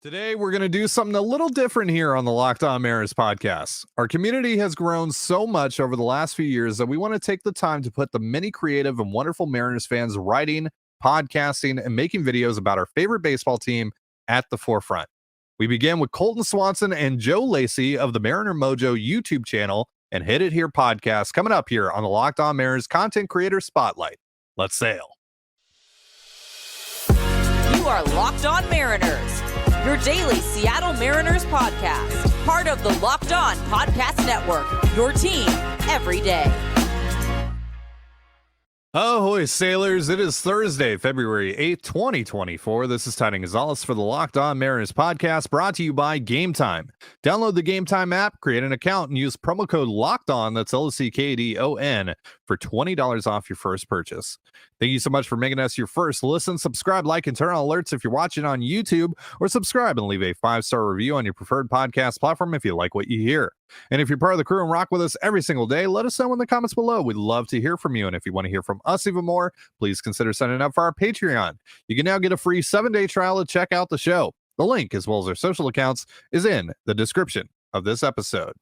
Today, we're going to do something a little different here on the Locked On Mariners podcast. Our community has grown so much over the last few years that we want to take the time to put the many creative and wonderful Mariners fans writing, podcasting, and making videos about our favorite baseball team at the forefront. We begin with Colton Swanson and Joe Lacy of the Mariner Mojo YouTube channel and Hit It Here podcast coming up here on the Locked On Mariners Content Creator Spotlight. Let's sail. You are Locked On Mariners, your daily Seattle Mariners podcast, part of the Locked On Podcast Network, your team every day. Ahoy, sailors. It is Thursday, February 8th, 2024. This is Ty Gonzalez for the Locked On Mariners podcast, brought to you by Gametime. Download the Gametime app, create an account, and use promo code LOCKEDON, that's LOCKEDON, for $20 off your first purchase. Thank you so much for making us your first listen. Subscribe, like, and turn on alerts if you're watching on YouTube, or subscribe and leave a 5-star review on your preferred podcast platform if you like what you hear. And if you're part of the crew and rock with us every single day, let us know in the comments below. We'd love to hear from you. And if you want to hear from us even more, please consider signing up for our Patreon. You can now get a free 7-day trial to check out the show. The link, as well as our social accounts, is in the description of this episode.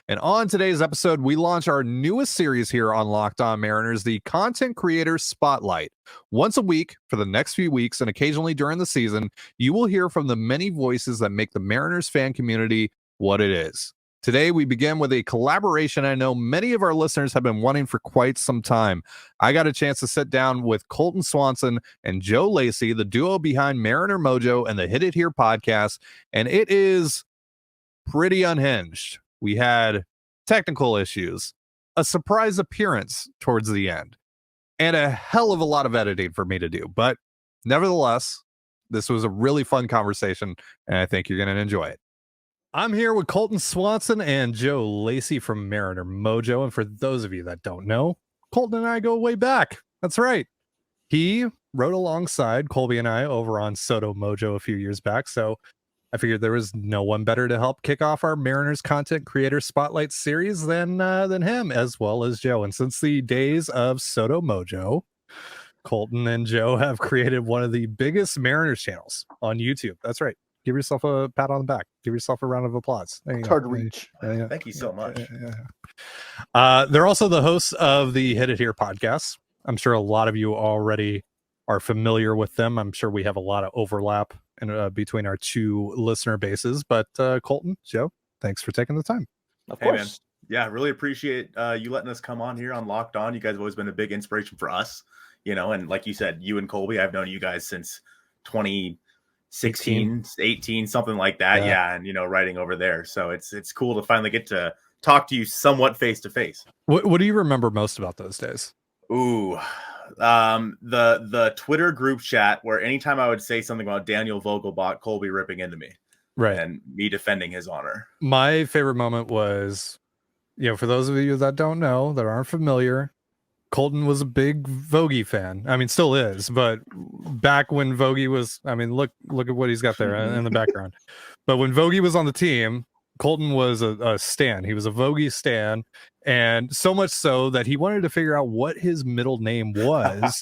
And on today's episode, we launch our newest series here on Locked On Mariners, the Content Creator Spotlight. Once a week for the next few weeks, and occasionally during the season, you will hear from the many voices that make the Mariners fan community what it is. Today, we begin with a collaboration I know many of our listeners have been wanting for quite some time. I got a chance to sit down with Colton Swanson and Joe Lacy, the duo behind Mariner Mojo and the Hit It Here podcast, and it is pretty unhinged. We had technical issues, a surprise appearance towards the end, and a hell of a lot of editing for me to do. But nevertheless, this was a really fun conversation, and I think you're going to enjoy it. I'm here with Colton Swanson and Joe Lacy from Mariner Mojo. And for those of you that don't know, Colton and I go way back. That's right. He wrote alongside Colby and I over on Soto Mojo a few years back. So I figured there was no one better to help kick off our Mariners Content Creator Spotlight series than him, as well as Joe. And since the days of Soto Mojo, Colton and Joe have created one of the biggest Mariners channels on YouTube. That's right. Give yourself a pat on the back. Give yourself a round of applause. It's hard to reach. Thank you so much. They're also the hosts of the Hit It Here podcast. I'm sure a lot of you already are familiar with them. I'm sure we have a lot of overlap between our two listener bases. But Colton, Joe, thanks for taking the time. Of course. Man. Yeah, really appreciate you letting us come on here on Locked On. You guys have always been a big inspiration for us, and like you said, you and Colby, I've known you guys since 2016, 18, something like that. Yeah. And, writing over there. So it's cool to finally get to talk to you somewhat face to face. What do you remember most about those days? Ooh, the Twitter group chat where anytime I would say something about Daniel Vogelbach, Colby ripping into me. Right. And me defending his honor. My favorite moment was, for those of you that don't know, that aren't familiar, Colton was a big Vogie fan. I mean, still is, but back when Vogie was, look at what he's got there in the background. But when Vogie was on the team, Colton was a stan. He was a Vogie stan, and so much so that he wanted to figure out what his middle name was,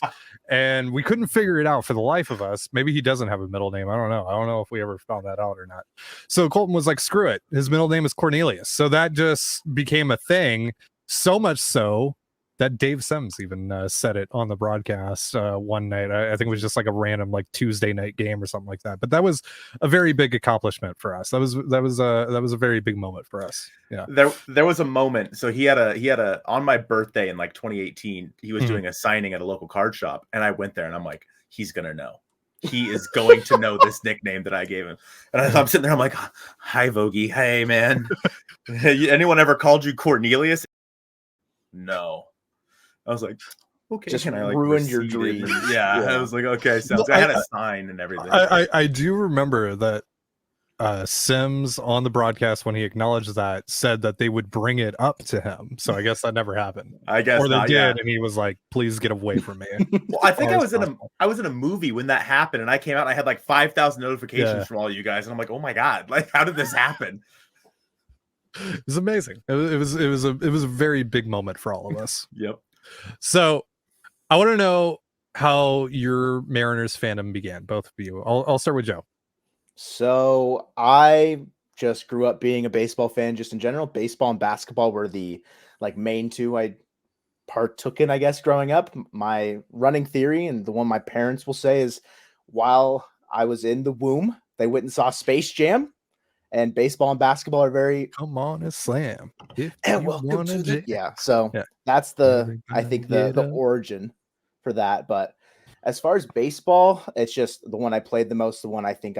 and we couldn't figure it out for the life of us. Maybe he doesn't have a middle name. I don't know if we ever found that out or not. So Colton was like, screw it. His middle name is Cornelius. So that just became a thing, so much so that Dave Sims even said it on the broadcast one night. I think it was just like a random Tuesday night game or something like that. But that was a very big accomplishment for us. That was a very big moment for us. Yeah. There was a moment. So he had a on my birthday in 2018. He was doing a signing at a local card shop, and I went there and I'm like, he's gonna know. He is going to know this nickname that I gave him. And I'm sitting there. I'm like, hi Vogie. Hey man. Anyone ever called you Cornelius? No. I was like, okay, just can I ruined your dream? Yeah, I was like, okay, so I had a sign and everything. I do remember that Sims on the broadcast, when he acknowledged that, said that they would bring it up to him. So I guess that never happened. I guess or they not, did, yeah. and he was like, "Please get away from me." Well, I think I was in a movie when that happened, and I came out and I had 5,000 notifications from all you guys, and I'm like, oh my god, how did this happen? It was amazing. It was a very big moment for all of us. Yep. So I want to know how your Mariners fandom began, both of you. I'll start with Joe. So I just grew up being a baseball fan just in general. Baseball and basketball were the main two I partook in, I guess, growing up. My running theory, and the one my parents will say, is while I was in the womb, they went and saw Space Jam, and baseball and basketball are very Come on and slam. If and you welcome wanna to the jam. so Yeah. that's I think Everybody get the up. origin for that. But as far as baseball, it's just the one I played the most, the one I think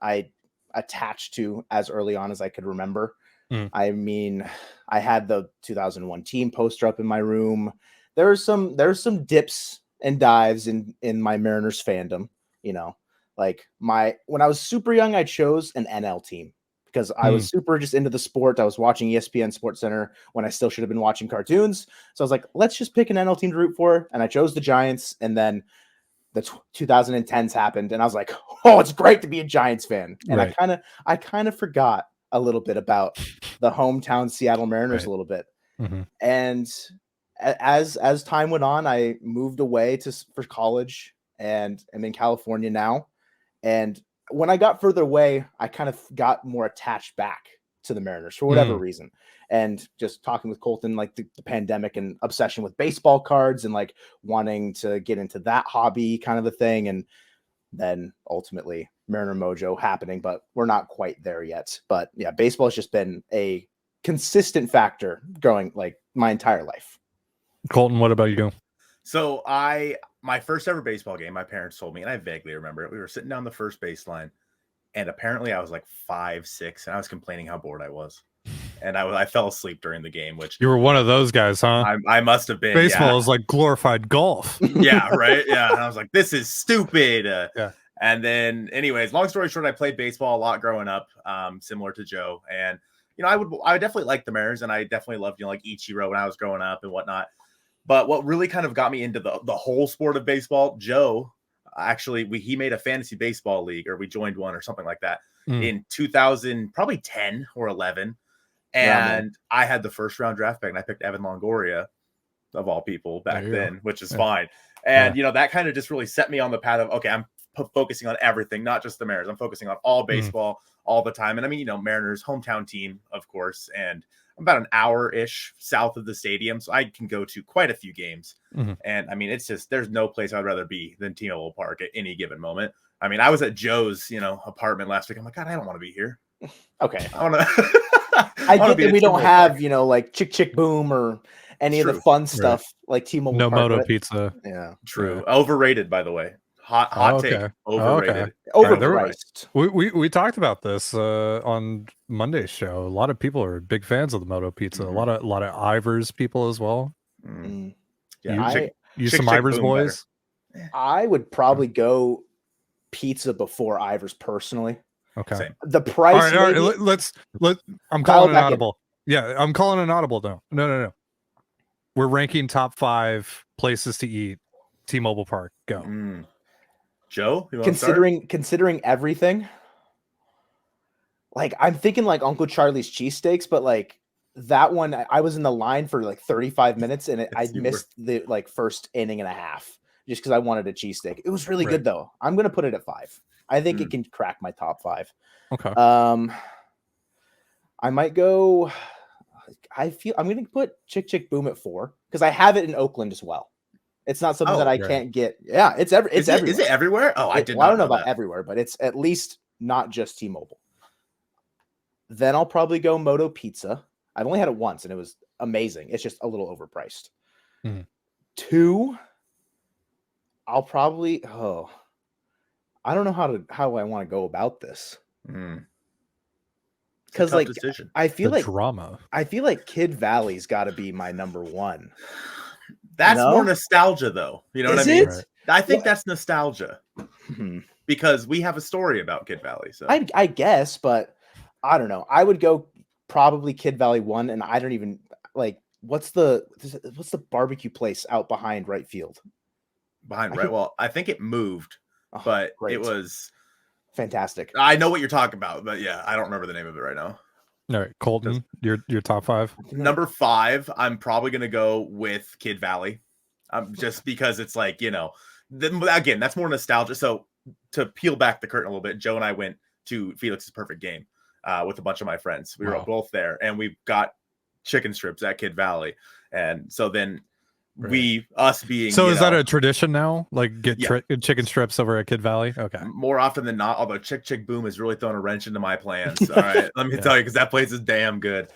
I attached to as early on as I could remember. Mm. I mean, I had the 2001 team poster up in my room. There's some dips and dives in my Mariners fandom, you know. When I was super young, I chose an NL team because I was super just into the sport. I was watching ESPN Sports Center when I still should have been watching cartoons. So I was like, let's just pick an NL team to root for. And I chose the Giants. And then the 2010s happened. And I was like, oh, it's great to be a Giants fan. And Right. I kind of forgot a little bit about the hometown Seattle Mariners Right. a little bit. Mm-hmm. And as time went on, I moved away for college and I'm in California now. And when I got further away, I kind of got more attached back to the Mariners for whatever reason. And just talking with Colton, the pandemic and obsession with baseball cards and wanting to get into that hobby kind of a thing. And then ultimately Mariner Mojo happening, but we're not quite there yet. But yeah, baseball has just been a consistent factor growing my entire life. Colton, what about you? So my first ever baseball game, my parents told me, and I vaguely remember it. We were sitting down the first baseline, and apparently I was 5, 6, and I was complaining how bored I was. And I fell asleep during the game, which You were one of those guys, huh? I must have been. Baseball is like glorified golf. Yeah, right. Yeah. And I was like, this is stupid. Yeah. And then anyways, long story short, I played baseball a lot growing up, similar to Joe. And, I definitely like the Mariners, and I definitely loved, Ichiro when I was growing up and whatnot. But what really kind of got me into the whole sport of baseball, Joe, actually, he made a fantasy baseball league, or we joined one or something like that in 2000, probably 10 or 11. And I had the first round draft pick, and I picked Evan Longoria, of all people, back then, which is fine. And, that kind of just really set me on the path of, okay, I'm focusing on everything, not just the Mariners. I'm focusing on all baseball all the time. And I mean, Mariners hometown team, of course, and I'm about an hour-ish south of the stadium, so I can go to quite a few games. And I mean, it's just, there's no place I'd rather be than T-Mobile Park at any given moment. I mean, I was at Joe's, apartment last week. I'm like, God, I don't want to be here. Okay. I want to. I get that we don't have, Chick Chick Boom or any of the fun stuff like T-Mobile No Park, Moto Pizza. Yeah. True. Yeah. Overrated, by the way. Hot take. Overrated. Overpriced. We talked about this on Monday's show. A lot of people are big fans of the Moto Pizza. A lot of Ivers people as well. Yeah. You some Ivers boys? Better. I would probably go pizza before Ivers personally. Okay. Same. The price. All right. Let's. I'm calling an audible. Yeah, I'm calling an audible though. No. We're ranking top 5 places to eat. T-Mobile Park. Go. Joe, considering everything, I'm thinking Uncle Charlie's cheesesteaks, but that one, I was in the line for 35 minutes and I missed the first inning and a half just because I wanted a cheesesteak. It was really good though. I'm gonna put it at 5. I think it can crack my top 5. Okay. I might go. I'm gonna put Chick Chick Boom at 4 because I have it in Oakland as well. It's not something that I can't get. Yeah, it's everywhere. Is it everywhere? Oh, I didn't. I don't know about everywhere, but it's at least not just T-Mobile. Then I'll probably go Moto Pizza. I've only had it once, and it was amazing. It's just a little overpriced. 2, I'll probably. Oh, I don't know how I want to go about this. Because I feel drama. I feel like Kid Valley's got to be my number 1. That's more nostalgia, though. You know what I mean? Right. I think that's nostalgia because we have a story about Kid Valley. So I guess, but I don't know. I would go probably Kid Valley 1, and I don't even what's the barbecue place out behind right field? Well, I think it moved, but it was fantastic. I know what you're talking about, but yeah, I don't remember the name of it right now. All right, Colton, your top 5. Number 5, I'm probably gonna go with Kid Valley, just because it's again, that's more nostalgia. So to peel back the curtain a little bit, Joe and I went to Felix's perfect game with a bunch of my friends. We were Wow. both there, and we got chicken strips at Kid Valley. And so then us being, so is that a tradition now? Like get Yeah. chicken strips over at Kid Valley? Okay. more often than not, although Chick Boom has really thrown a wrench into my plans. All right, let me tell you, because that place is damn good.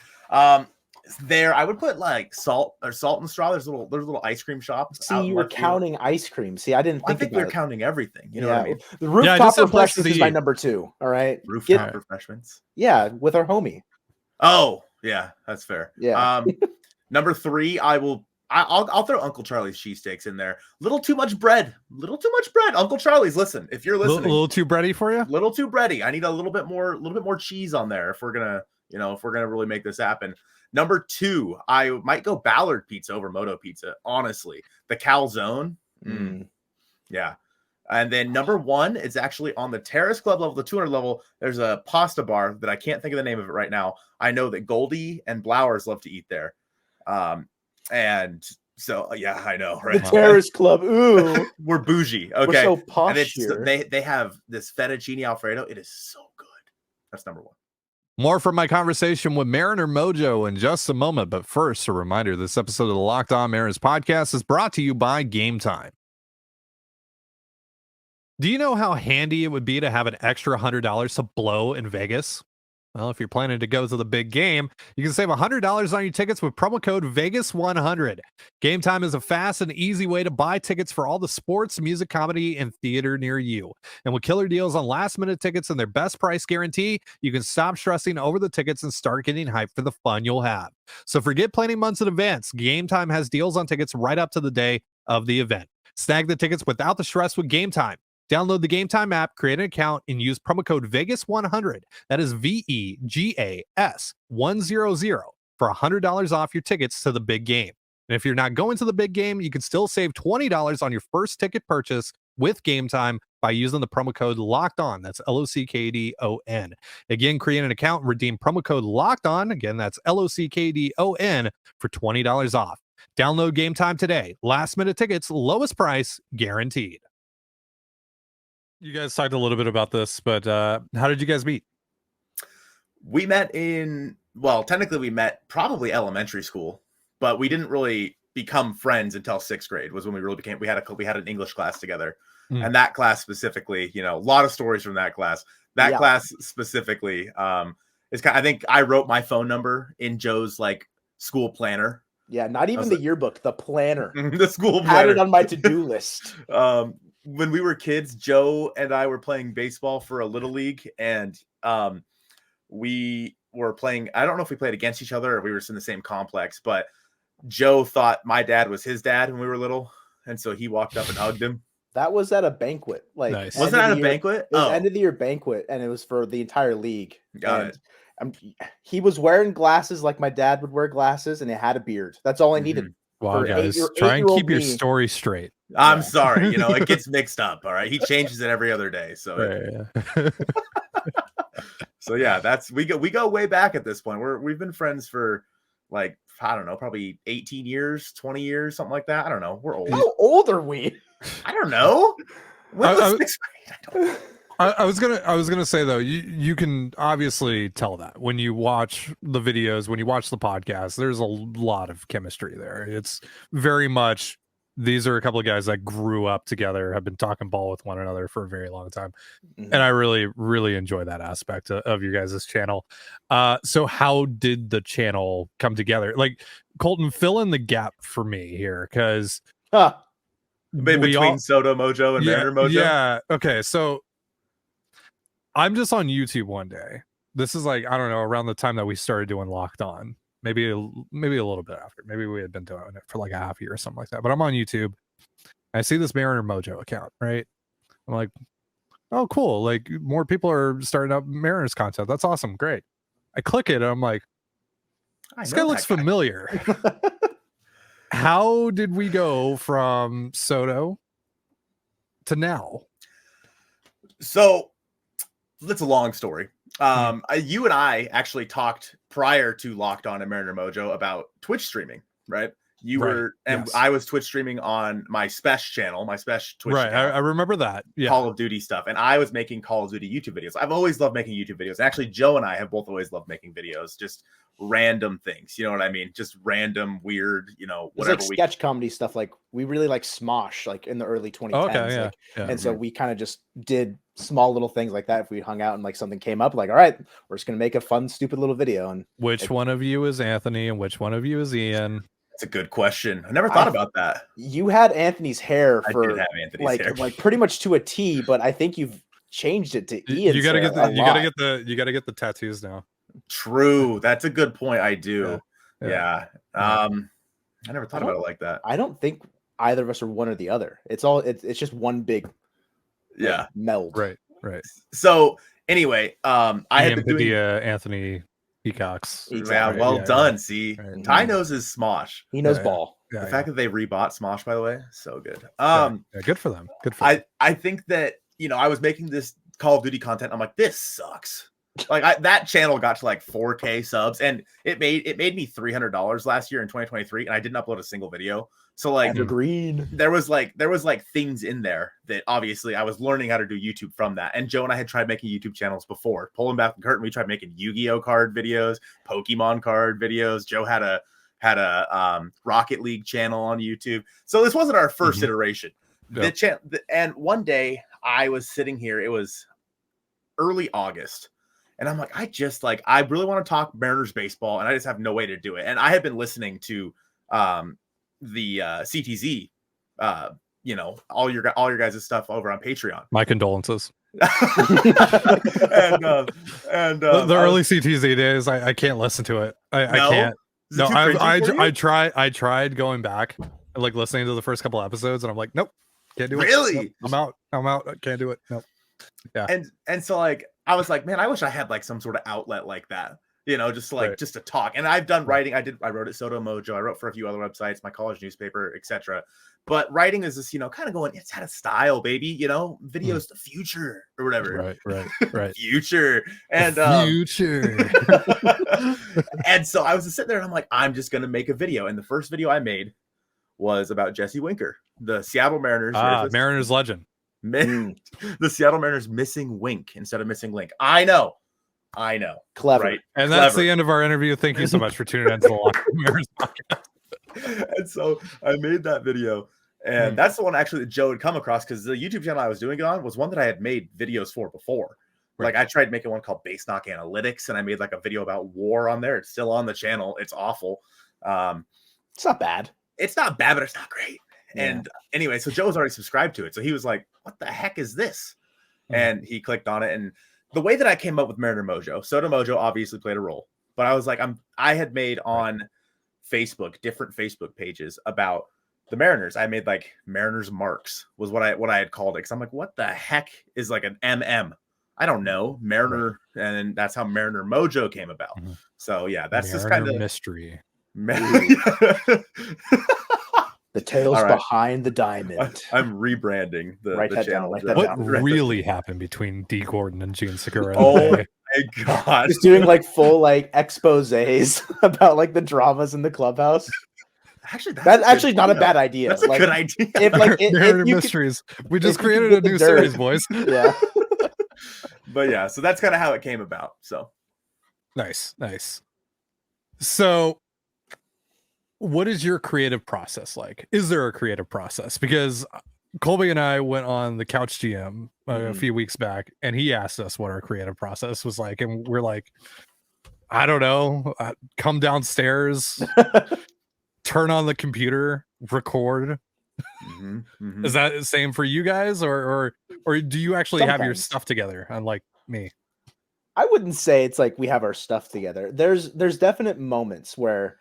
There, I would put like Salt and Straw. There's a little ice cream shop. See, you were counting ice cream. See, I didn't think they're counting everything. You know what I mean? The rooftop refreshments is my number 2. All right, Rooftop refreshments. Yeah, with our homie. Oh, yeah, that's fair. Yeah. Number 3, I'll throw Uncle Charlie's cheesesteaks in there. Little too much bread. Uncle Charlie's, listen, if you're listening, a little too bready for you. Little too bready. I need a little bit more cheese on there if we're gonna really make this happen. Number 2, I might go Ballard pizza over Moto pizza. Honestly, the calzone. Yeah. And then number 1 is actually on the Terrace Club level, the 200 level. There's a pasta bar that I can't think of the name of it right now. I know that Goldie and Blowers love to eat there. And so, yeah, I know, right? The Terrace Club. Ooh. We're bougie. Okay. We're so posh and it's, here. they have this fettuccine Alfredo. It is so good. That's number 1. More from my conversation with Mariner Mojo in just a moment. But first, a reminder, this episode of the Locked On Mariners podcast is brought to you by Gametime. Do you know how handy it would be to have an extra $100 to blow in Vegas? Well, if you're planning to go to the big game, you can save $100 on your tickets with promo code Vegas100. Gametime is a fast and easy way to buy tickets for all the sports, music, comedy, and theater near you. And with killer deals on last-minute tickets and their best price guarantee, you can stop stressing over the tickets and start getting hyped for the fun you'll have. So forget planning months in advance. Gametime has deals on tickets right up to the day of the event. Snag the tickets without the stress with Gametime. Download the Gametime app, create an account, and use promo code Vegas100. That is VEGAS 100 for $100 off your tickets to the big game. And if you're not going to the big game, you can still save $20 on your first ticket purchase with Gametime by using the promo code Locked On. That's LOCKEDON. Again, create an account and redeem promo code Locked On. Again, that's LOCKEDON for $20 off. Download Gametime today. Last minute tickets, lowest price guaranteed. You guys talked a little bit about this, but how did you guys meet? We met technically we met probably elementary school, but we didn't really become friends until 6th grade was when we really became, we had an English class together. And that class specifically, a lot of stories from that class. That class specifically is I think I wrote my phone number in Joe's like school planner. Yeah, not even the yearbook, the planner. The school planner. Had it on my to-do list. When we were kids, Joe and I were playing baseball for a little league, and we were playing. I don't know if we played against each other or we were in the same complex, but Joe thought my dad was his dad when we were little, and so he walked up and hugged him. That was at a banquet. Like, nice. Was that at a banquet? It was end of the year banquet, and it was for the entire league. Got it. He was wearing glasses like my dad would wear glasses, and he had a beard. That's all I needed. Wow, guys, try and keep your story straight. I'm sorry, it gets mixed up. All right, he changes it every other day. So, so yeah, we go way back at this point. We've been friends for like I don't know, probably 18 years, 20 years, something like that. I don't know. We're old. How old are we? I don't know. When was 6th grade? I don't know. I was gonna say though, you can obviously tell that when you watch the videos, when you watch the podcast, there's a lot of chemistry there. It's very much these are a couple of guys that grew up together, have been talking ball with one another for a very long time, and I really, really enjoy that aspect of your guys' channel. So how did the channel come together? Like Colton, fill in the gap for me here, because between Soto Mojo and Mariner Mojo. Yeah. Okay. So I'm just on YouTube one day. This is like, I don't know, around the time that we started doing Locked On. Maybe a little bit after. Maybe we had been doing it for like a half year or something like that. But I'm on YouTube. I see this Mariner Mojo account, right? I'm like, oh, cool. Like more people are starting up Mariners content. That's awesome. Great. I click it and I'm like, this guy looks familiar. How did we go from Soto to now? So that's a long story. You and I actually talked prior to Locked On and Mariner Mojo about Twitch streaming, right? You Right. were, and Yes. I was Twitch streaming on my Spesh channel, my Spesh Twitch Right. account, I remember that. Yeah. Call of Duty stuff, and I was making Call of Duty YouTube videos. I've always loved making YouTube videos. Actually, Joe and I have both always loved making videos, just random things. You know what I mean? Just random, weird, whatever. Like sketch comedy stuff. Like we really like Smosh, like in the early 2010s. Okay. Yeah. Like, Yeah. and so we kind of just did small little things like that. If we hung out and like something came up, like, all right, we're just gonna make a fun, stupid little video. And Which one of you is Anthony and which one of you is Ian? That's a good question. I never thought about that. You had Anthony's hair I for did have Anthony's hair. like pretty much to a T, but I think you've changed it to Ian. You gotta get the tattoos now. True. That's a good point. I do. Yeah. I never thought about it like that. I don't think either of us are one or the other. It's just one big meld. Right. So anyway, I had been doing Anthony Peacocks. Yeah, well done. See, Ty knows his Smosh. He knows ball. The fact that they rebought Smosh, by the way, so good. Good for them. Good for them. I think that I was making this Call of Duty content. I'm like, this sucks. Like that channel got to like 4K subs, and it made me $300 last year in 2023, and I didn't upload a single video. So like green, there was like things in there that obviously I was learning how to do YouTube from that. And Joe and I had tried making YouTube channels before. Pulling back the curtain, we tried making Yu-Gi-Oh card videos, Pokemon card videos. Joe had a Rocket League channel on YouTube. So this wasn't our first iteration. And one day I was sitting here, it was early August, and I'm like, I really want to talk Mariners baseball, and I just have no way to do it. And I had been listening to the CTZ, all your guys' stuff over on Patreon. My condolences. and the early CTZ days, I can't listen to it. I can't. No, I tried going back and like listening to the first couple episodes, and I'm like, nope, can't do it. Really? Nope, I'm out. I can't do it. Nope. Yeah. And so like I was like, man, I wish I had like some sort of outlet like that. Just to talk. And I've done writing. I wrote at Soto Mojo. I wrote for a few other websites, my college newspaper, etc. But writing is this, kind of going, it's out of style, baby. Video's the future or whatever. Right. Future. And future. And so I was just sitting there and I'm like, I'm just gonna make a video. And the first video I made was about Jesse Winker, the Seattle Mariners. Mariners legend. The Seattle Mariners missing Wink instead of missing Link. I know. Clever. Right? And that's the end of our interview. Thank you so much for tuning in to the LOCKEDON Mariners podcast. And so I made that video. And that's the one actually that Joe had come across, because the YouTube channel I was doing it on was one that I had made videos for before. Like I tried making one called Base Knock Analytics, and I made like a video about war on there. It's still on the channel. It's awful. It's not bad. It's not bad, but it's not great. Yeah. And anyway, so Joe was already subscribed to it. So he was like, what the heck is this? And he clicked on it. And the way that I came up with Mariner Mojo, Soto Mojo obviously played a role. But I was like, I had made on Facebook, different Facebook pages about the Mariners. I made like Mariners Marks was what I had called it. Because I'm like, what the heck is like an MM? I don't know. Mariner. And that's how Mariner Mojo came about. So yeah, that's Mariner just kind of mystery. The tales behind the diamond. I'm rebranding the channel. Write that What down. really happened between D. Gordon and Gene Segura? Oh my god! Just doing like full like exposés about like the dramas in the clubhouse. Actually, that's actually not a bad idea. That's a good idea. If like Mariner mysteries, we just created a new series, boys. Yeah. But yeah, so that's kind of how it came about. So nice. So what is your creative process like? Is there a creative process? Because Colby and I went on the Couch GM a few weeks back, and he asked us what our creative process was like. And we're like, I don't know, come downstairs, turn on the computer, record. Is that the same for you guys? Or do you actually have your stuff together, unlike me? I wouldn't say it's like we have our stuff together. There's definite moments where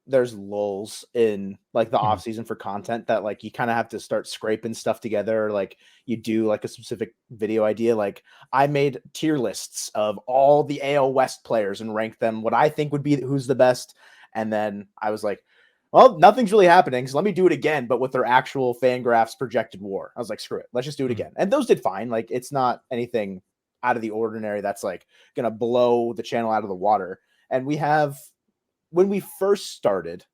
there's lulls in like the off season for content that like you kind of have to start scraping stuff together. Or, like you do like a specific video idea. Like I made tier lists of all the AL West players and ranked them what I think would be who's the best. And then I was like, well, nothing's really happening, so let me do it again, but with their actual Fangraphs projected WAR. I was like, screw it, let's just do it again. And those did fine. Like it's not anything out of the ordinary that's like gonna blow the channel out of the water. And we have, when we first started,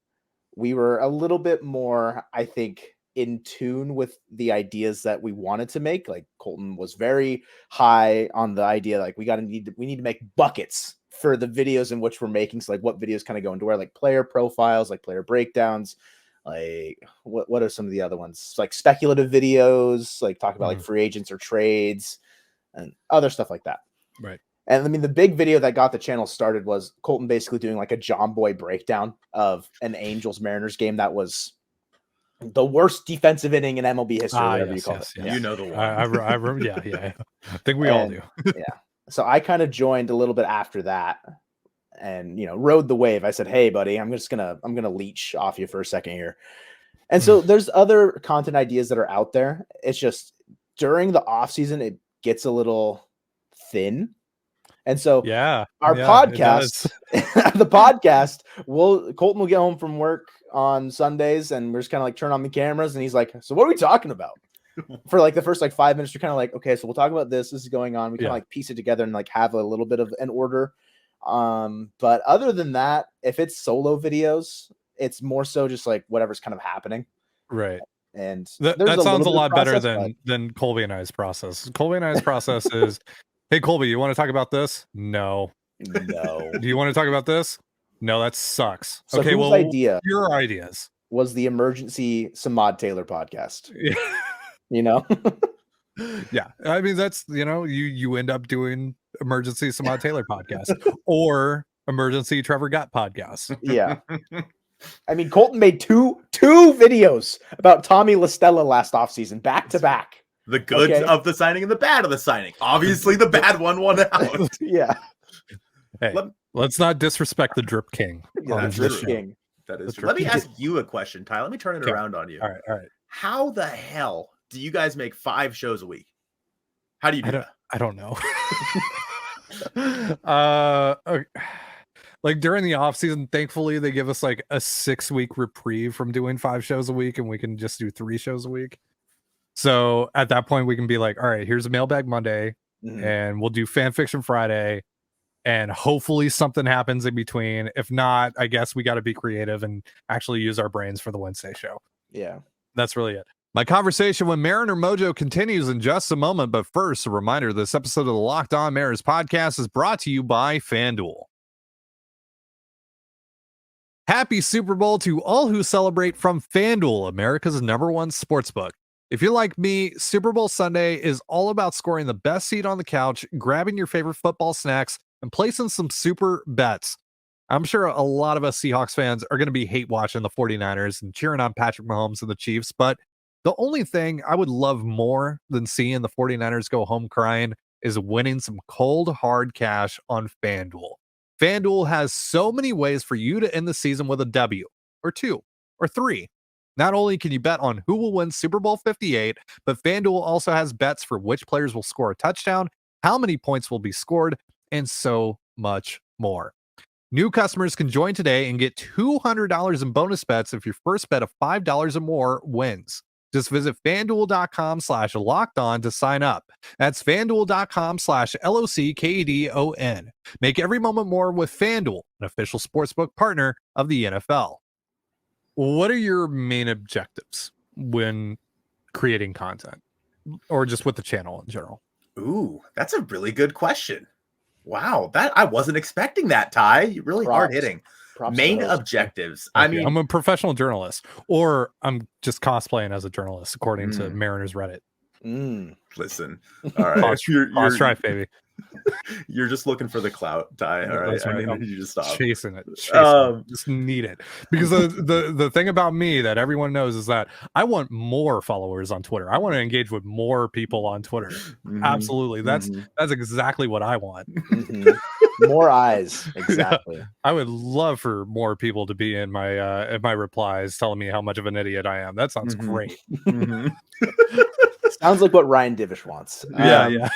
we were a little bit more, I think, in tune with the ideas that we wanted to make. Like Colton was very high on the idea, like we need to make buckets for the videos in which we're making. So like what videos kind of go into where, like player profiles, like player breakdowns, like what are some of the other ones? Like speculative videos, like talk about like free agents or trades and other stuff like that. Right. And I mean, the big video that got the channel started was Colton basically doing like a John Boy breakdown of an Angels Mariners game that was the worst defensive inning in MLB history, whatever you call it. Yes. Yeah. You know the one. I remember. Yeah. I think we all do. Yeah. So I kind of joined a little bit after that, and rode the wave. I said, "Hey, buddy, I'm gonna leech off you for a second here." And so there's other content ideas that are out there. It's just during the off season, it gets a little thin. And so our podcast, the podcast, Colton will get home from work on Sundays and we're just kind of like turn on the cameras and he's like, "So what are we talking about?" For like the first like 5 minutes, you're kind of like, "Okay, so we'll talk about this. This is going on." We kind of like piece it together and like have a little bit of an order. But other than that, if it's solo videos, it's more so just like whatever's kind of happening. Right. And that sounds a lot better than Colby and I's process. Colby and I's process is, "Hey, Colby, you want to talk about this?" "No." "No." "Do you want to talk about this?" "No, that sucks." So "Okay, well, idea your ideas was the emergency Samad Taylor podcast." Yeah. I mean, that's, you end up doing emergency Samad Taylor podcast or emergency Trevor Gott podcast. Yeah. I mean, Colton made two videos about Tommy LaStella last offseason, back to back. The good of the signing and the bad of the signing. Obviously, the bad one won out. Yeah. Hey, let's not disrespect the Drip King. Yeah, Drip King. That is true. Let me ask you a question, Ty. Let me turn it around on you. All right. How the hell do you guys make 5 shows a week? How do you do that? I don't know. Okay. Like during the off season, thankfully they give us like a 6-week reprieve from doing 5 shows a week, and we can just do 3 shows a week. So at that point, we can be like, "All right, here's a mailbag Monday, and we'll do fan fiction Friday, and hopefully something happens in between. If not, I guess we got to be creative and actually use our brains for the Wednesday show." Yeah, that's really it. My conversation with Mariner Mojo continues in just a moment, but first, a reminder: this episode of the Locked On Mariners podcast is brought to you by FanDuel. Happy Super Bowl to all who celebrate from FanDuel, America's #1 sportsbook. If you're like me, Super Bowl Sunday is all about scoring the best seat on the couch, grabbing your favorite football snacks, and placing some super bets. I'm sure a lot of us Seahawks fans are going to be hate watching the 49ers and cheering on Patrick Mahomes and the Chiefs, but the only thing I would love more than seeing the 49ers go home crying is winning some cold, hard cash on FanDuel. FanDuel has so many ways for you to end the season with a W, or 2, or 3. Not only can you bet on who will win Super Bowl 58, but FanDuel also has bets for which players will score a touchdown, how many points will be scored, and so much more. New customers can join today and get $200 in bonus bets if your first bet of $5 or more wins. Just visit FanDuel.com/LockedOn to sign up. That's FanDuel.com/LOCKEDON. Make every moment more with FanDuel, an official sportsbook partner of the NFL. What are your main objectives when creating content, or just with the channel in general? Ooh, that's a really good question. Wow, that I wasn't expecting that, Ty. Really hard hitting. Main objectives. I mean, I'm a professional journalist, or I'm just cosplaying as a journalist, according to Mariners Reddit. Listen, all right, you're strife, baby. You're just looking for the clout, Ty. All right, I need you to stop chasing it. Just need it, because the thing about me that everyone knows is that I want more followers on Twitter. I want to engage with more people on Twitter. Absolutely, that's exactly what I want. More eyes, exactly. Yeah. I would love for more people to be in my replies telling me how much of an idiot I am. That sounds great. Sounds like what Ryan Divish wants. Yeah.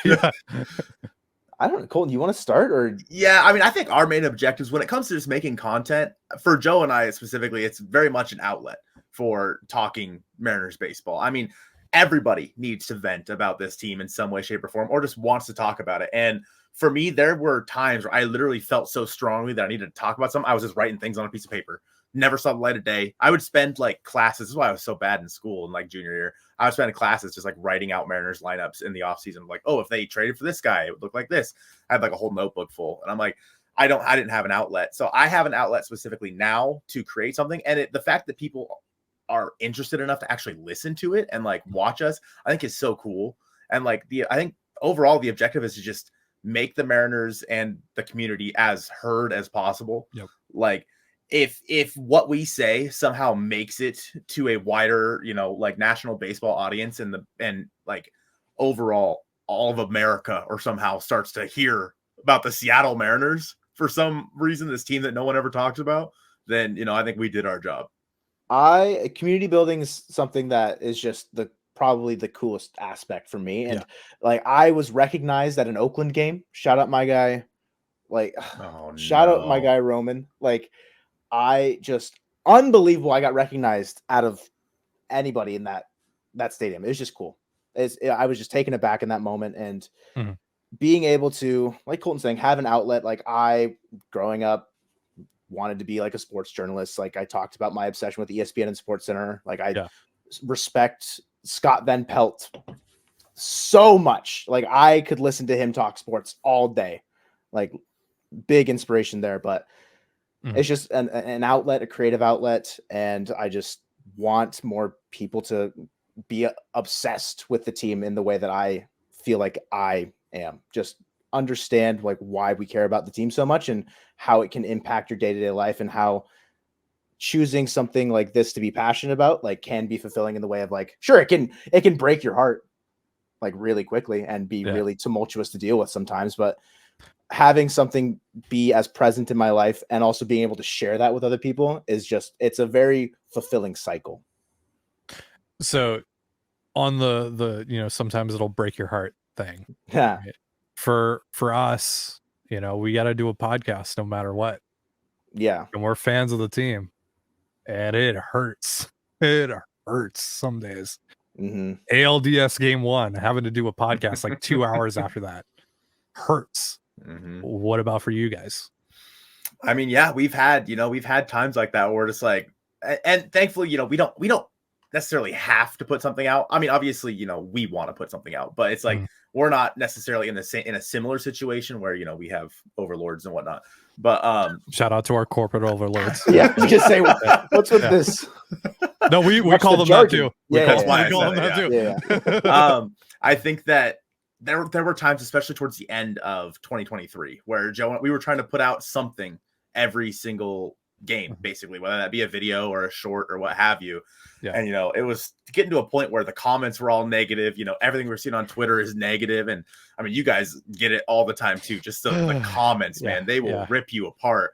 I don't know, Colton, you want to start? Or yeah, I mean, I think our main objectives when it comes to just making content, for Joe and I specifically, it's very much an outlet for talking Mariners baseball. I mean, everybody needs to vent about this team in some way, shape, or form, or just wants to talk about it. And for me, there were times where I literally felt so strongly that I needed to talk about something. I was just writing things on a piece of paper never saw the light of day. I would spend like classes. This is why I was so bad in school in like junior year. I would spend classes just like writing out Mariners lineups in the offseason. Like, oh, if they traded for this guy, it would look like this. I had like a whole notebook full. And I'm like, I didn't have an outlet. So I have an outlet specifically now to create something. And the fact that people are interested enough to actually listen to it and like watch us, I think is so cool. And like I think overall the objective is to just make the Mariners and the community as heard as possible. Yep. Like if what we say somehow makes it to a wider, like national baseball audience and like overall all of America or somehow starts to hear about the Seattle Mariners for some reason, this team that no one ever talks about, then, I think we did our job. Community building is something that is just probably the coolest aspect for me. And like, I was recognized at an Oakland game. Shout out my guy. Like, shout out my guy, Roman. Like, unbelievable. I got recognized out of anybody in that stadium. It was just cool. I was just taken aback in that moment. And being able to, like Colton saying, have an outlet. Like, I, growing up, wanted to be like a sports journalist. Like, I talked about my obsession with ESPN and Sports Center. Like, I respect Scott Van Pelt so much. Like, I could listen to him talk sports all day. Like, big inspiration there. But it's just an outlet, a creative outlet. And I just want more people to be obsessed with the team in the way that I feel like I am. Just understand like why we care about the team so much and how it can impact your day-to-day life, and how choosing something like this to be passionate about like can be fulfilling in the way of like, sure, it can break your heart like really quickly and be really tumultuous to deal with sometimes, but having something be as present in my life and also being able to share that with other people is just, it's a very fulfilling cycle. So on the sometimes it'll break your heart thing. Yeah. Right? For us, we got to do a podcast no matter what. Yeah. And we're fans of the team. And it hurts. It hurts some days. ALDS game 1, having to do a podcast like 2 hours after that hurts. What about for you guys? I mean, yeah, we've had times like that where it's like, and thankfully, we don't necessarily have to put something out. I mean, obviously, we want to put something out, but it's like we're not necessarily in a similar situation where we have overlords and whatnot. But shout out to our corporate overlords. Yeah, just say what's with this? No, we call them that too. That's why we call them that too. Yeah. I think that there were times, especially towards the end of 2023, where Joe, we were trying to put out something every single game, basically, whether that be a video or a short or what have you. Yeah. And it was getting to a point where the comments were all negative. Everything we're seeing on Twitter is negative. And I mean, you guys get it all the time too. Just the comments, man, they will rip you apart.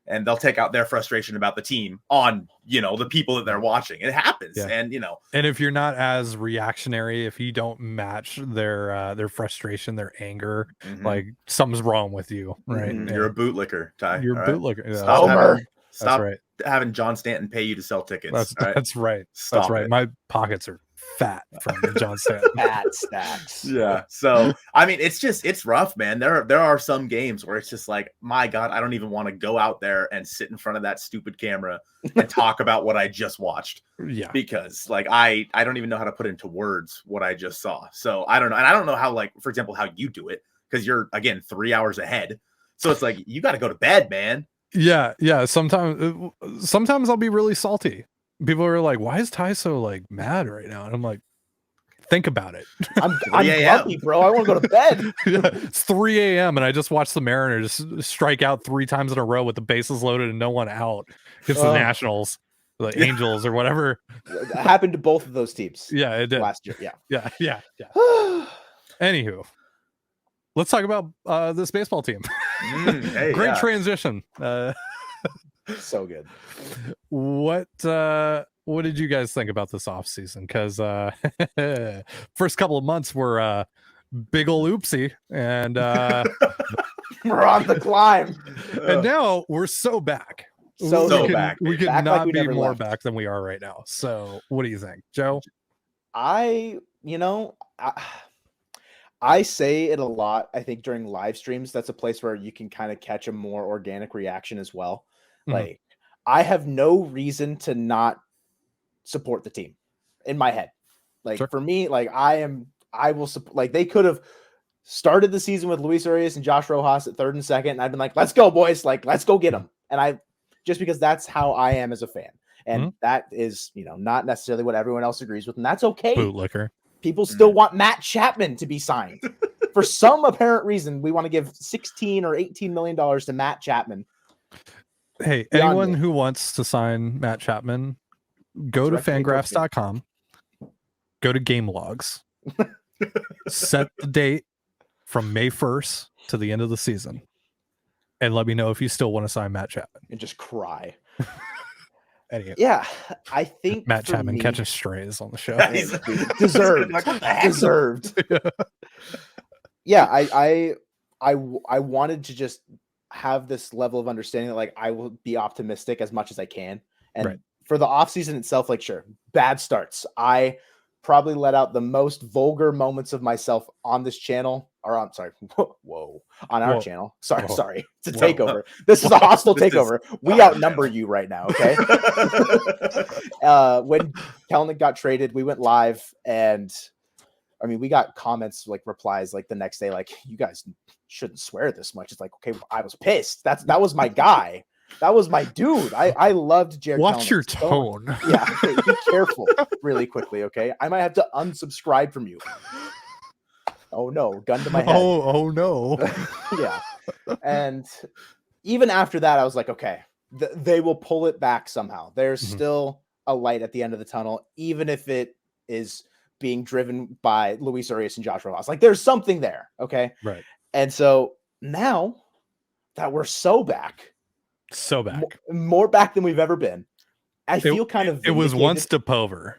And they'll take out their frustration about the team on, the people that they're watching. It happens. Yeah. And, and if you're not as reactionary, if you don't match their frustration, their anger, like something's wrong with you, right? You're a bootlicker, Ty. You're a bootlicker. Yeah. Stop right. having John Stanton pay you to sell tickets. That's right. Stop that's right. it. My pockets are fat from John Stanton. Fat stacks. Yeah. So I mean, it's rough, man. There are some games where it's just like, my God, I don't even want to go out there and sit in front of that stupid camera and talk about what I just watched. Yeah. Because like I don't even know how to put into words what I just saw. So I don't know. And I don't know how, like, for example, how you do it, because you're again 3 hours ahead. So it's like you got to go to bed, man. Yeah. Sometimes I'll be really salty. People are like, "Why is Ty so like mad right now?" And I'm like, "Think about it." I'm grumpy, bro. I want to go to bed. It's 3 a.m. and I just watched the Mariners strike out 3 times in a row with the bases loaded and no one out against the Nationals, the Angels, or whatever. It happened to both of those teams. Yeah, it did last year. Yeah. Anywho, let's talk about this baseball team. Great transition. So good. What did you guys think about this offseason? Because first couple of months were big ol' oopsie, and we're on the climb. And now we're so back. Back. We could back not like we be never more left. back than we are right now. So what do you think, Joe? I say it a lot. I think during live streams, that's a place where you can kind of catch a more organic reaction as well. Like, I have no reason to not support the team in my head. Like Sure. for me, like I will support. Like they could have started the season with Luis Urias and Josh Rojas at 3rd and 2nd, and I've been like, let's go, boys. Like, let's go get them. And just because that's how I am as a fan. And that is, not necessarily what everyone else agrees with. And that's okay. Bootlicker. People still want Matt Chapman to be signed. For some apparent reason, we want to give $16 or $18 million to Matt Chapman. Hey, anyone who wants to sign Matt Chapman, go to fangraphs.com, go to game logs, set the date from May 1st to the end of the season, and let me know if you still want to sign Matt Chapman. And just cry. Anyway, yeah, I think Matt Chapman catching strays on the show. Deserved. Deserved. Yeah, I wanted to just have this level of understanding that like I will be optimistic as much as I can. And for the offseason itself, like sure, bad starts. I probably let out the most vulgar moments of myself on this channel, or on our channel. Sorry. It's a takeover. This is a hostile takeover. We outnumber you right now, okay? When Kelnick got traded, we went live, and I mean, we got comments, like replies, like the next day, like, you guys shouldn't swear this much. It's like, okay, I was pissed. That was my guy. That was my dude. I loved Jared. Watch Kelnick. your tone. Yeah, okay, be careful really quickly, okay? I might have to unsubscribe from you. Oh no, gun to my head. Oh no. Yeah. And even after that, I was like, okay, they will pull it back somehow. There's still a light at the end of the tunnel, even if it is being driven by Luis Urias and Josh Rojas. Like there's something there, okay? Right. And so now that we're so back, more back than we've ever been, I feel kind of it was once Depover,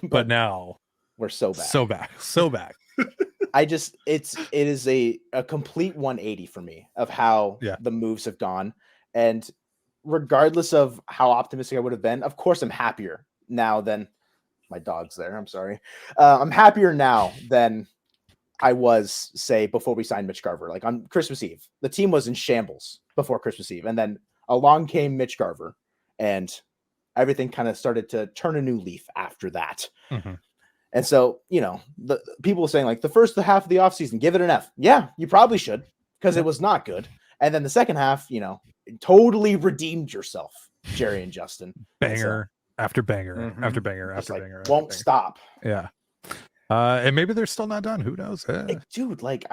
but now we're so back. It is a complete 180 for me of how the moves have gone. And regardless of how optimistic I would have been, of course I'm happier now than my dog's there. I'm sorry. I'm happier now than I was, say, before we signed Mitch Garver. Like on Christmas Eve, the team was in shambles before Christmas Eve. And then along came Mitch Garver, and everything kind of started to turn a new leaf after that. And so, the people were saying like the first half of the offseason, give it an F. Yeah, you probably should, because it was not good. And then the second half, totally redeemed yourself, Jerry and Justin. Banger after banger after banger after banger. Won't stop. Yeah. And maybe they're still not done. Who knows? Like, dude, like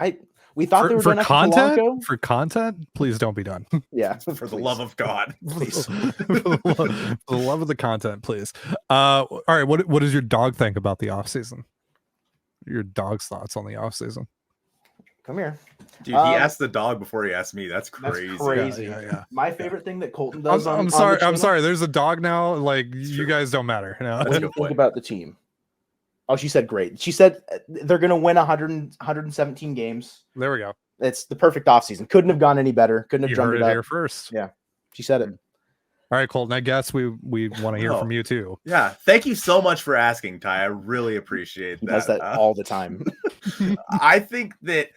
we thought they were for done content. For content, please don't be done. Yeah, for the love of God, please. For the love of the content, please. All right. What does your dog think about the off season? Your dog's thoughts on the off season? Come here, dude. He asked the dog before he asked me. That's crazy. That's crazy. Yeah. My favorite thing that Colton does. I'm sorry. There's a dog now. Like you guys don't matter. No. What do you think about the team? Oh, she said great. She said they're going to win 117 games. There we go. It's the perfect offseason. Couldn't have gone any better. Couldn't have drummed it up. Here first. Yeah, she said it. All right, Colton. I guess we want to hear from you too. Yeah, thank you so much for asking, Ty. I really appreciate that. He does that all the time. I think that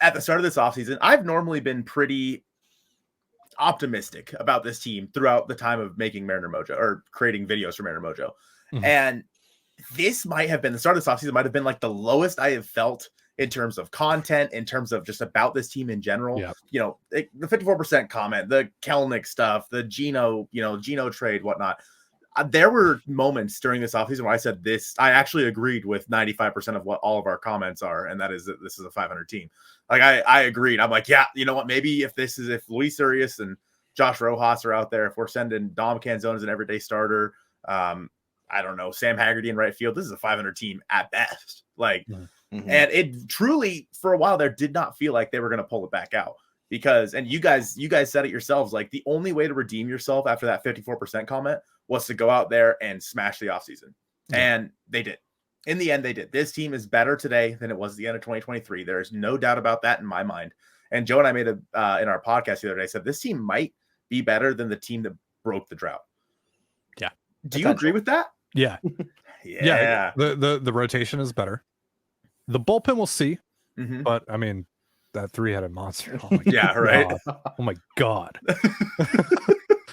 at the start of this offseason, I've normally been pretty optimistic about this team throughout the time of making Mariner Mojo or creating videos for Mariner Mojo. And this might have been the start of this offseason, might have been like the lowest I have felt in terms of content, in terms of just about this team in general. The 54% comment, the Kelnick stuff, the Gino trade, whatnot. There were moments during this offseason where I said this, I actually agreed with 95% of what all of our comments are, and that is that this is a 500 team. Like I agreed. I'm like, yeah, you know what? Maybe if Luis Urias and Josh Rojas are out there, if we're sending Dom Canzone as an everyday starter, I don't know, Sam Haggerty in right field, this is a 500 team at best. Like, and it truly, for a while there, did not feel like they were going to pull it back out because, and you guys said it yourselves, like the only way to redeem yourself after that 54% comment was to go out there and smash the offseason. And they did. In the end, they did. This team is better today than it was at the end of 2023. There is no doubt about that in my mind. And Joe and I made in our podcast the other day, said this team might be better than the team that broke the drought. Yeah. Do you agree with that? Yeah. Yeah. The rotation is better. The bullpen we'll see. But I mean, that 3-headed monster. Oh my yeah, right. God. Oh my God.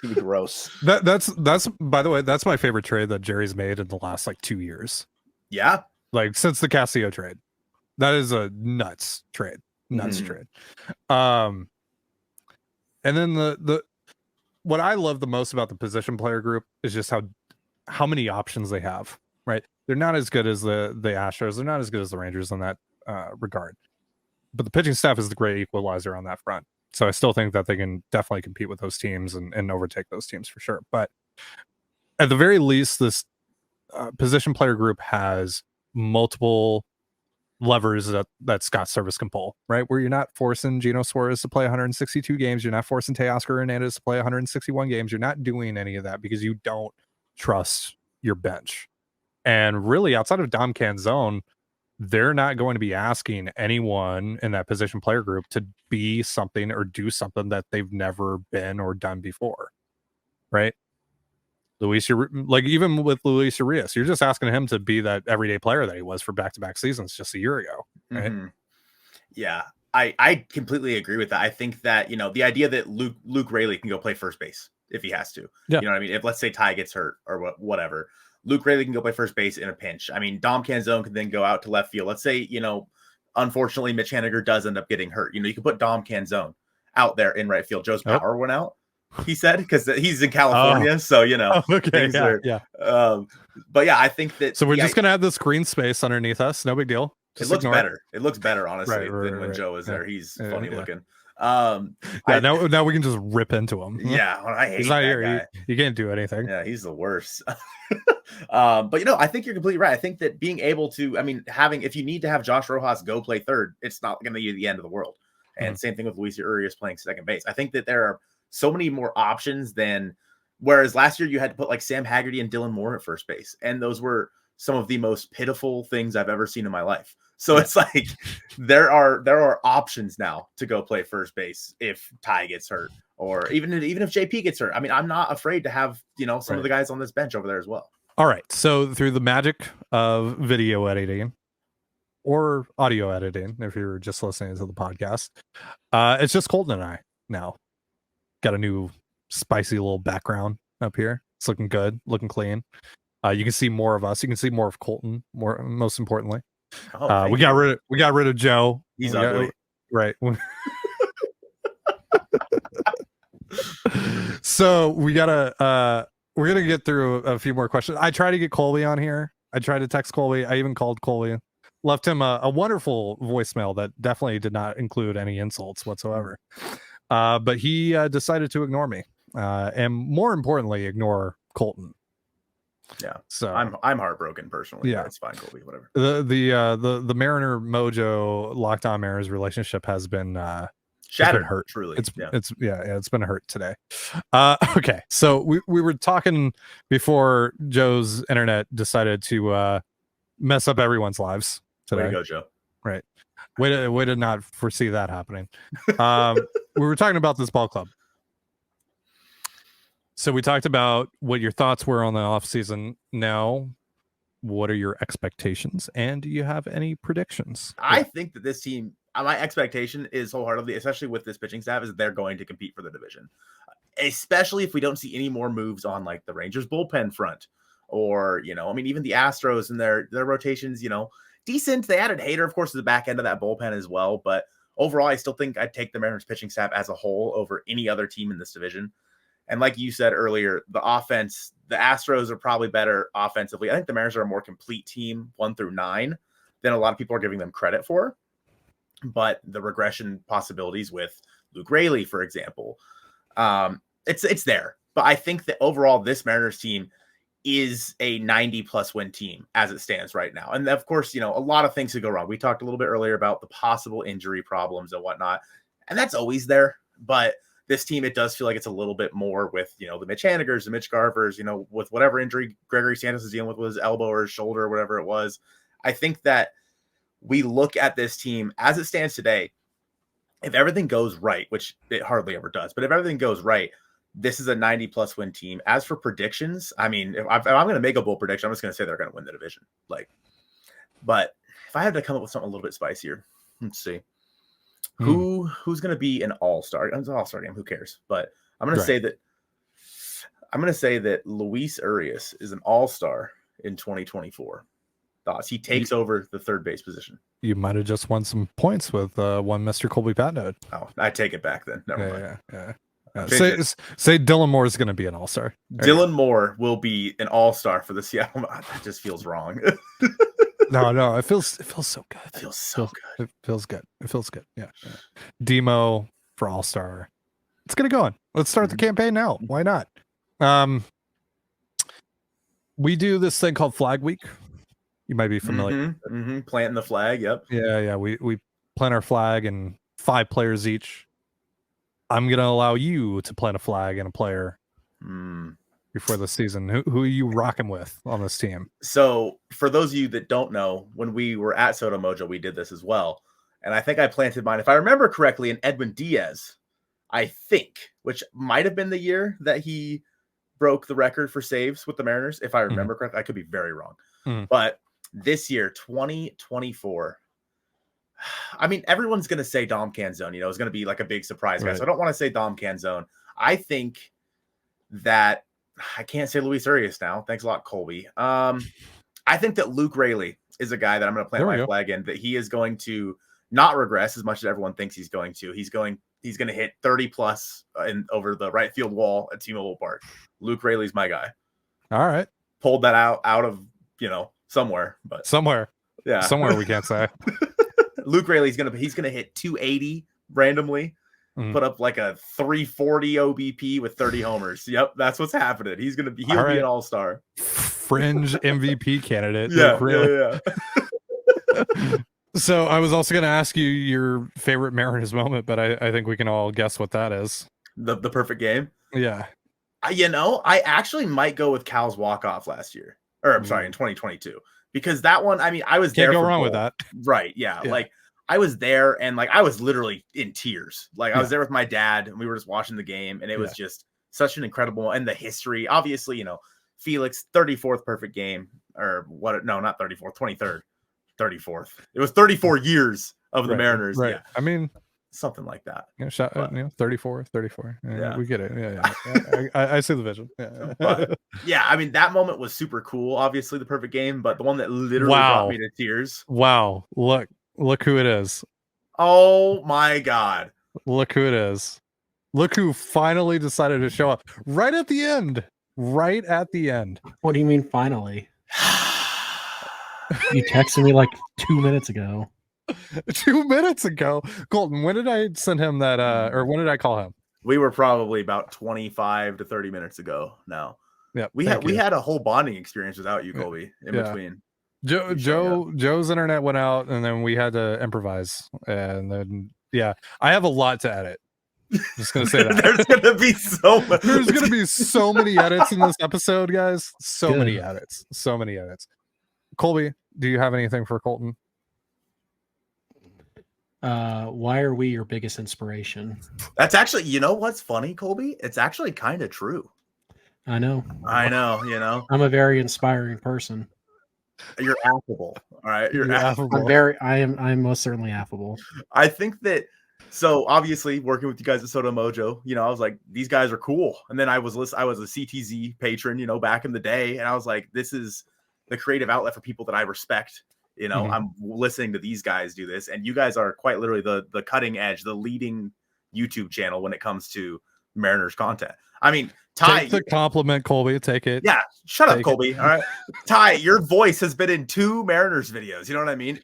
It'd be gross. That's by the way, that's my favorite trade that Jerry's made in the last like 2 years. Yeah. Like since the Castillo trade. That is a nuts trade. Nuts Mhm. trade. And then the what I love the most about the position player group is just how many options they have, right? They're not as good as the Astros, they're not as good as the Rangers in that regard. But the pitching staff is the great equalizer on that front. So I still think that they can definitely compete with those teams and overtake those teams for sure. But at the very least, this position player group has multiple levers that Scott Service can pull, right? Where you're not forcing Gino Suarez to play 162 games, you're not forcing Teoscar Hernandez to play 161 games, you're not doing any of that because you don't trust your bench. And really, outside of Dom Canzone, they're not going to be asking anyone in that position player group to be something or do something that they've never been or done before, right? Like even with Luis Urias, you're just asking him to be that everyday player that he was for back-to-back seasons just a year ago, right? Mm-hmm. Yeah, I completely agree with that. I think that, you know, the idea that Luke Raley can go play first base if he has to. Yeah. You know what I mean? If let's say Ty gets hurt or whatever, Luke Raley can go play first base in a pinch. I mean, Dom Canzone can then go out to left field. Let's say, you know, unfortunately Mitch Haniger does end up getting hurt. You know, you can put Dom Canzone out there in right field. Joe's power went out, he said, because he's in California. So, you know, okay, yeah. But yeah, I think that. So we're just going to have this green space underneath us. No big deal. It looks better. It looks better, honestly, than when Joe was there. He's funny looking. Now we can just rip into him. Yeah, I hate he's not that here. guy. He can't do anything. Yeah, he's the worst. But you know, I think you're completely right. I think that being able to, I mean, if you need to have Josh Rojas go play third, it's not going to be the end of the world. And same thing with Luis Urias playing second base. I think that there are so many more options than, whereas last year you had to put like Sam Haggerty and Dylan Moore at first base, and those were some of the most pitiful things I've ever seen in my life. So it's like there are options now to go play first base if Ty gets hurt, or even if JP gets hurt. I mean, I'm not afraid to have, you know, some of the guys on this bench over there as well. All right. So through the magic of video editing or audio editing, if you're just listening to the podcast, it's just Colton and I now. Got a new spicy little background up here. It's looking good, looking clean. You can see more of us. You can see more of Colton. Most importantly, we got rid of Joe. He's ugly, right? So we're gonna get through a few more questions. I tried to get Colby on here. I tried to text Colby. I even called Colby. Left him a wonderful voicemail that definitely did not include any insults whatsoever. But he decided to ignore me, and more importantly, ignore Colton. Yeah, so I'm heartbroken personally. Yeah, it's fine, Colby. Whatever. The Mariner Mojo Locked On Mariners relationship has been shattered. Hurt. Truly, it's been hurt today. Okay, so we were talking before Joe's internet decided to mess up everyone's lives today. Way to go, Joe. Right. Way to not foresee that happening. We were talking about this ball club. So we talked about what your thoughts were on the offseason. Now, what are your expectations? And do you have any predictions? I think that this team, my expectation is wholeheartedly, especially with this pitching staff, is that they're going to compete for the division. Especially if we don't see any more moves on like the Rangers bullpen front, or, you know, I mean, even the Astros and their rotations, you know, decent. They added Hader, of course, to the back end of that bullpen as well. But overall, I still think I'd take the Mariners pitching staff as a whole over any other team in this division. And like you said earlier, the offense, the Astros are probably better offensively. I think the Mariners are a more complete team 1 through 9 than a lot of people are giving them credit for. But the regression possibilities with Luke Raley, for example, it's there. But I think that overall, this Mariners team is a 90+ win team as it stands right now. And of course, you know, a lot of things could go wrong. We talked a little bit earlier about the possible injury problems and whatnot, and that's always there. But this team, it does feel like it's a little bit more with, you know, the Mitch Hanigers, the Mitch Garvers, you know, with whatever injury Gregory Santos is dealing with his elbow or his shoulder or whatever it was. I think that we look at this team as it stands today. If everything goes right, which it hardly ever does, but if everything goes right, this is a 90+ win team. As for predictions, I mean, if I'm going to make a bold prediction, I'm just going to say they're going to win the division. But if I had to come up with something a little bit spicier, let's see. Who's going to be an all-star? It's an all-star game. Who cares? But I'm going to say that I'm going to say that Luis Urias is an all-star in 2024. Thoughts? He takes over the third base position. You might have just won some points with one Mr. Colby Patnode. Oh, I take it back then. Never mind. Yeah. Say Dylan Moore is going to be an all-star. Dylan Moore will be an all-star for the Seattle. That just feels wrong. No, it feels so good. It feels so good. It feels good. Yeah. Demo for all-star. Let's get it going. Let's start the campaign now. Why not? We do this thing called Flag Week. You might be familiar. Planting the flag. Yep. Yeah. We plant our flag and 5 players each. I'm gonna allow you to plant a flag and a player before the season. Who are you rocking with on this team? So for those of you that don't know, when we were at Soto Mojo, we did this as well. And I think I planted mine, if I remember correctly, in Edwin Diaz, I think, which might have been the year that he broke the record for saves with the Mariners. If I remember correctly, I could be very wrong. But this year, 2024, I mean, everyone's going to say Dom Canzone, it's going to be like a big surprise, guys. So I don't want to say Dom Canzone. I think that I can't say Luis Urias now. Thanks a lot, Colby. I think that Luke Raley is a guy that I'm going to plant my flag in, that he is going to not regress as much as everyone thinks he's going to. He's going to hit 30 plus over the right field wall at T-Mobile Park. Luke Raley's my guy. All right. Pulled that out of, somewhere, but somewhere we can't say. Luke Raley's he's gonna hit 280 randomly, put up like a 340 OBP with 30 homers. Yep, that's what's happening. He'll be an all-star. Fringe MVP candidate. Yeah. So I was also gonna ask you your favorite Mariners moment, but I think we can all guess what that is. The perfect game. Yeah. I actually might go with Cal's walk-off last year. Or I'm sorry, in 2022. Because that one, I mean, I was there. Can't go wrong with that. Right. Yeah. Like I was there and like I was literally in tears. Like I was there with my dad and we were just watching the game and it was just such an incredible, and the history, obviously, Felix 34th perfect game, or what? No, not 34th, 23rd, 34th. It was 34 years of the Mariners. Right. Yeah. I mean, something like that. 34. Yeah, we get it. Yeah. I see the vision. Yeah. But, yeah, I mean, that moment was super cool. Obviously, the perfect game, but the one that literally brought me to tears. Wow. Look who it is. Oh my God. Look who it is. Look who finally decided to show up right at the end. Right at the end. What do you mean finally? You texted me like 2 minutes ago. 2 minutes ago. Colton, when did I send him that or when did I call him? We were probably about 25 to 30 minutes ago now. Yeah. We had a whole bonding experience without you, Colby, in between. Joe's internet went out and then we had to improvise. And then I have a lot to edit. Just gonna say that. There's gonna be so much. There's gonna be so many edits in this episode, guys. So many edits. Colby, do you have anything for Colton? Why are we your biggest inspiration? That's actually, what's funny, Colby? It's actually kind of true. I know. I'm a very inspiring person. You're affable. All right. You're affable. I'm most certainly affable. I think that, so obviously working with you guys at Soto Mojo, I was like, these guys are cool. And then I was a CTZ patron, back in the day. And I was like, this is the creative outlet for people that I respect. I'm listening to these guys do this, and you guys are quite literally the cutting edge, the leading YouTube channel when it comes to Mariners content. I mean, Ty, take the compliment, Colby. Take it. Yeah, shut up, Colby. All right, Ty, your voice has been in 2 Mariners videos. You know what I mean?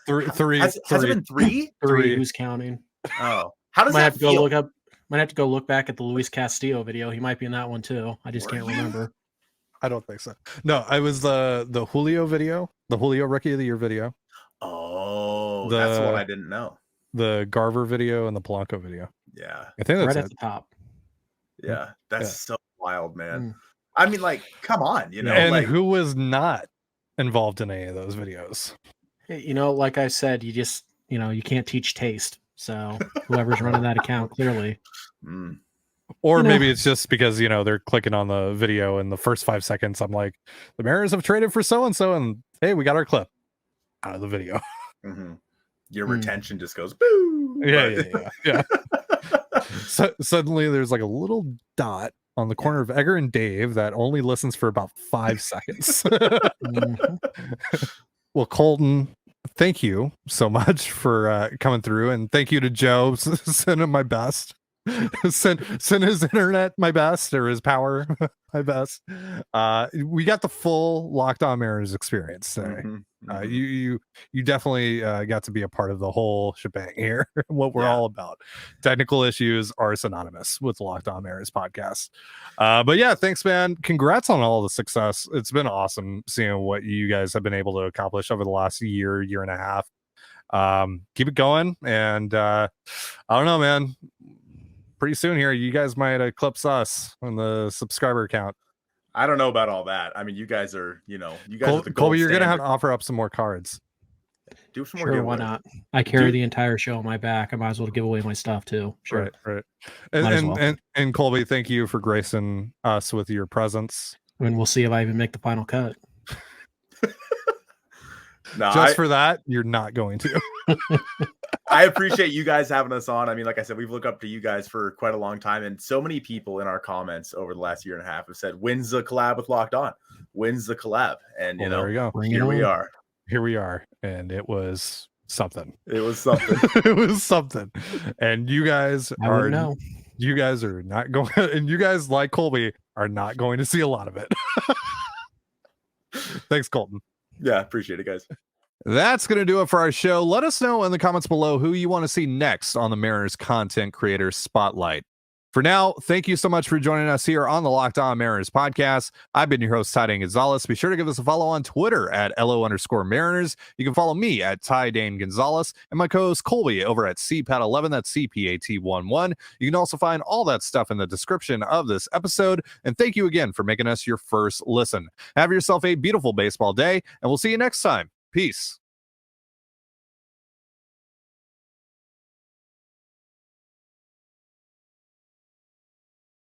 Three. Has it been 3? 3. Who's counting? Oh, how does that feel? Might have to go look back at the Luis Castillo video. He might be in that one too. I just can't remember. I don't think so. No, I was the Julio video, the Julio Rookie of the Year video. Oh, that's what I didn't know. The Garver video and the Polanco video. Yeah, I think that's right at the top. Yeah, that's so wild, man. I mean, like, come on, And who was not involved in any of those videos? Like I said, you just, you can't teach taste. So whoever's running that account, clearly. Or maybe it's just because, they're clicking on the video in the first 5 seconds. I'm like, the Mariners have traded for so-and-so, and hey, we got our clip out of the video. Your retention just goes, boo. Yeah. So suddenly there's like a little dot on the corner of Edgar and Dave that only listens for about 5 seconds. Well, Colton, thank you so much for coming through, and thank you to Joe. Send him my best. send his internet my best, or his power my best. We got the full Locked On Mariners experience today. You definitely got to be a part of the whole shebang here. What we're all about. Technical issues are synonymous with Locked On Mariners podcast. But yeah, thanks, man. Congrats on all the success. It's been awesome seeing what you guys have been able to accomplish over the last year and a half. Keep it going, and I don't know, man. Pretty soon here, you guys might eclipse us on the subscriber count. I don't know about all that. I mean, you guys are, you guys are the gold Colby, you're standard. gonna have to offer up some more cards. Do some Sure, more. why not? I carry the entire show on my back. I might as well give away my stuff too. Sure. Right. Might as well. And Colby, thank you for gracing us with your presence. And we'll see if I even make the final cut. No, for that, you're not going to. I appreciate you guys having us on. I mean, like I said, we've looked up to you guys for quite a long time, and so many people in our comments over the last year and a half have said, "When's the collab with Locked On? When's the collab?" And there we go. Here we are. Here we are, and it was something. It was something. It was something. And you guys are not going, and you guys, like Colby, are not going to see a lot of it. Thanks, Colton. Yeah, appreciate it, guys. That's going to do it for our show. Let us know in the comments below who you want to see next on the Mariners Content Creator Spotlight. For now, thank you so much for joining us here on the Locked On Mariners podcast. I've been your host, Ty Dane Gonzalez. Be sure to give us a follow on Twitter at LO_Mariners. You can follow me at Ty Dane Gonzalez and my co-host Colby over at CPAT11. That's CPAT11. You can also find all that stuff in the description of this episode. And thank you again for making us your first listen. Have yourself a beautiful baseball day, and we'll see you next time. Peace.